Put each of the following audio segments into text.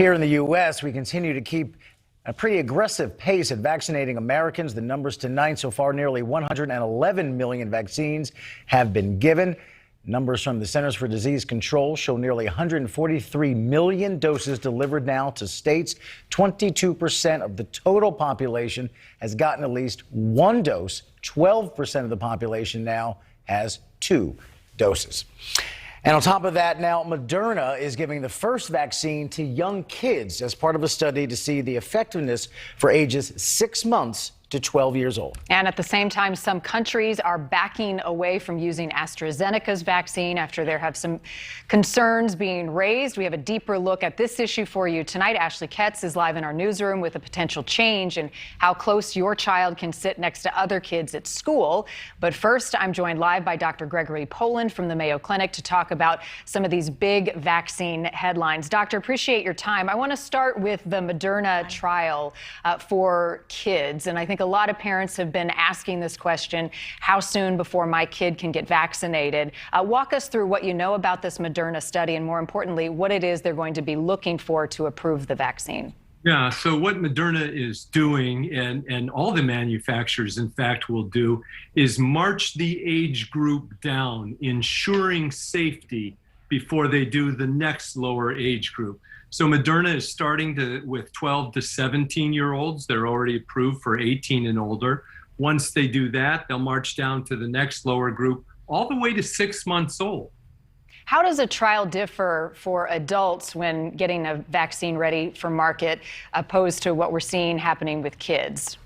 Here in the U.S., we continue to keep a pretty aggressive pace at vaccinating Americans. The numbers tonight so far, nearly 111 million vaccines have been given. Numbers from the Centers for Disease Control show nearly 143 million doses delivered now to states. 22% of the total population has gotten at least one dose. 12% of the population now has 2 doses. And on top of that, now Moderna is giving the first vaccine to young kids as part of a study to see the effectiveness for ages 6 months to 12 years old. And at the same time, some countries are backing away from using AstraZeneca's vaccine after there have some concerns being raised. We have a deeper look at this issue for you tonight. Ashley Ketz is live in our newsroom with a potential change in how close your child can sit next to other kids at school. But first, I'm joined live by Dr. Gregory from the Mayo Clinic to talk about some of these big vaccine headlines. Doctor, appreciate your time. I want to start with the Moderna trial for kids. And I think a lot of parents have been asking this question, how soon before my kid can get vaccinated? Walk us through what you know about this Moderna study and, more importantly, what it is they're going to be looking for to approve the vaccine. Yeah, so what Moderna is doing, and all the manufacturers, in fact, will do, is march the age group down, ensuring safety before they do the next lower age group. So Moderna is starting with 12 to 17-year-olds. They're already approved for 18 and older. Once they do that, they'll march down to the next lower group, all the way to 6 months old. How does a trial differ for adults when getting a vaccine ready for market opposed to what we're seeing happening with kids?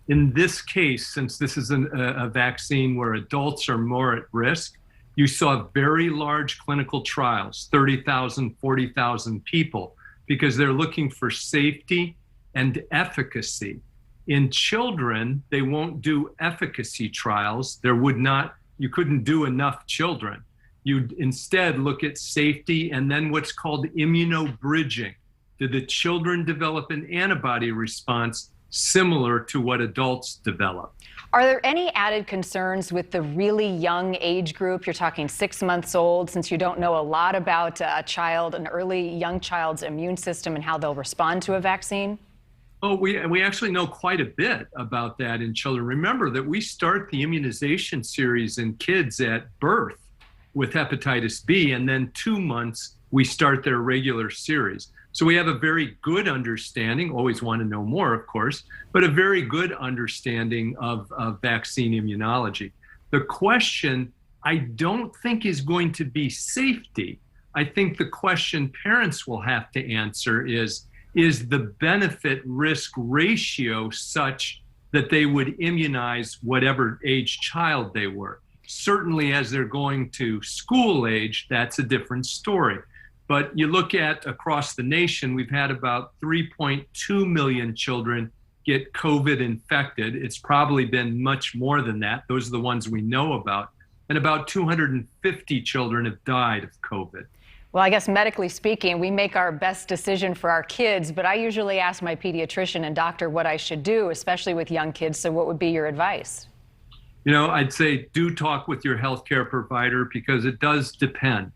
In this case, since this is a vaccine where adults are more at risk, you saw very large clinical trials, 30,000, 40,000 people, because they're looking for safety and efficacy. In children, they won't do efficacy trials. You couldn't do enough children. You'd instead look at safety and then what's called immunobridging. Did the children develop an antibody response similar to what adults develop? Are there any added concerns with the really young age group? You're talking 6 months old, since you don't know a lot about an early young child's immune system and how they'll respond to a vaccine? Oh, we actually know quite a bit about that in children. Remember that we start the immunization series in kids at birth with hepatitis B, and then 2 months we start their regular series. So we have a very good understanding, always want to know more, of course, but a very good understanding of vaccine immunology. The question, I don't think, is going to be safety. I think the question parents will have to answer is the benefit-risk ratio such that they would immunize whatever age child they were? Certainly as they're going to school age, that's a different story. But you look at across the nation, we've had about 3.2 million children get COVID infected. It's probably been much more than that. Those are the ones we know about. And about 250 children have died of COVID. Well, I guess medically speaking, we make our best decision for our kids, but I usually ask my pediatrician and doctor what I should do, especially with young kids. So what would be your advice? You know, I'd say do talk with your healthcare provider, because it does depend.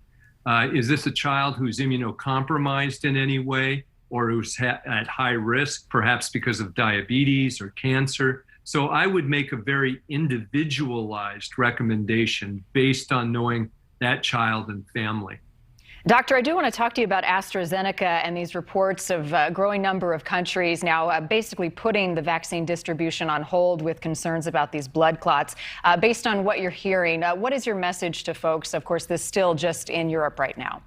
Is this a child who's immunocompromised in any way, or who's at high risk, perhaps because of diabetes or cancer? So I would make a very individualized recommendation based on knowing that child and family. Doctor, I do want to talk to you about AstraZeneca and these reports of a growing number of countries now basically putting the vaccine distribution on hold with concerns about these blood clots. Based on what you're hearing, what is your message to folks? Of course, this is still just in Europe right now.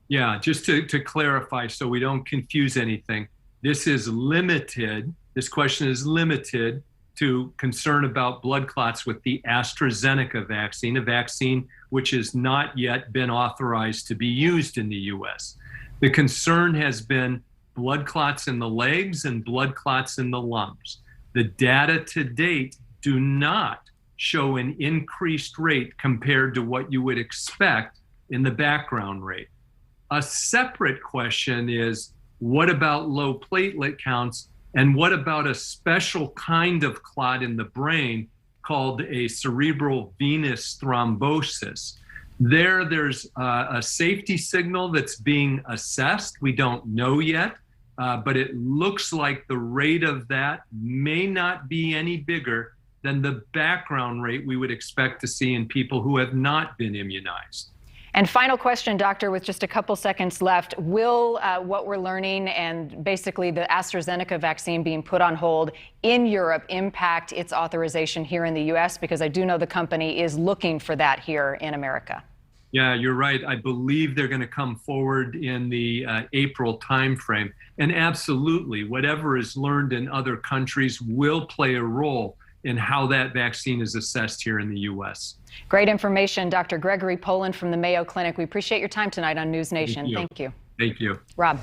Yeah, just to clarify so we don't confuse anything, this question is limited to concern about blood clots with the AstraZeneca vaccine, a vaccine which has not yet been authorized to be used in the U.S. The concern has been blood clots in the legs and blood clots in the lungs. The data to date do not show an increased rate compared to what you would expect in the background rate. A separate question is, what about low platelet counts? And what about a special kind of clot in the brain called a cerebral venous thrombosis? There's a safety signal that's being assessed. We don't know yet but it looks like the rate of that may not be any bigger than the background rate we would expect to see in people who have not been immunized. And final question, doctor, with just a couple seconds left, will what we're learning and basically the AstraZeneca vaccine being put on hold in Europe impact its authorization here in the U.S.? Because I do know the company is looking for that here in America. Yeah, you're right. I believe they're going to come forward in the April timeframe. And absolutely, whatever is learned in other countries will play a role in how that vaccine is assessed here in the U.S. Great information, Dr. Gregory Poland from the Mayo Clinic. We appreciate your time tonight on News Nation. Thank you. Thank you. Rob.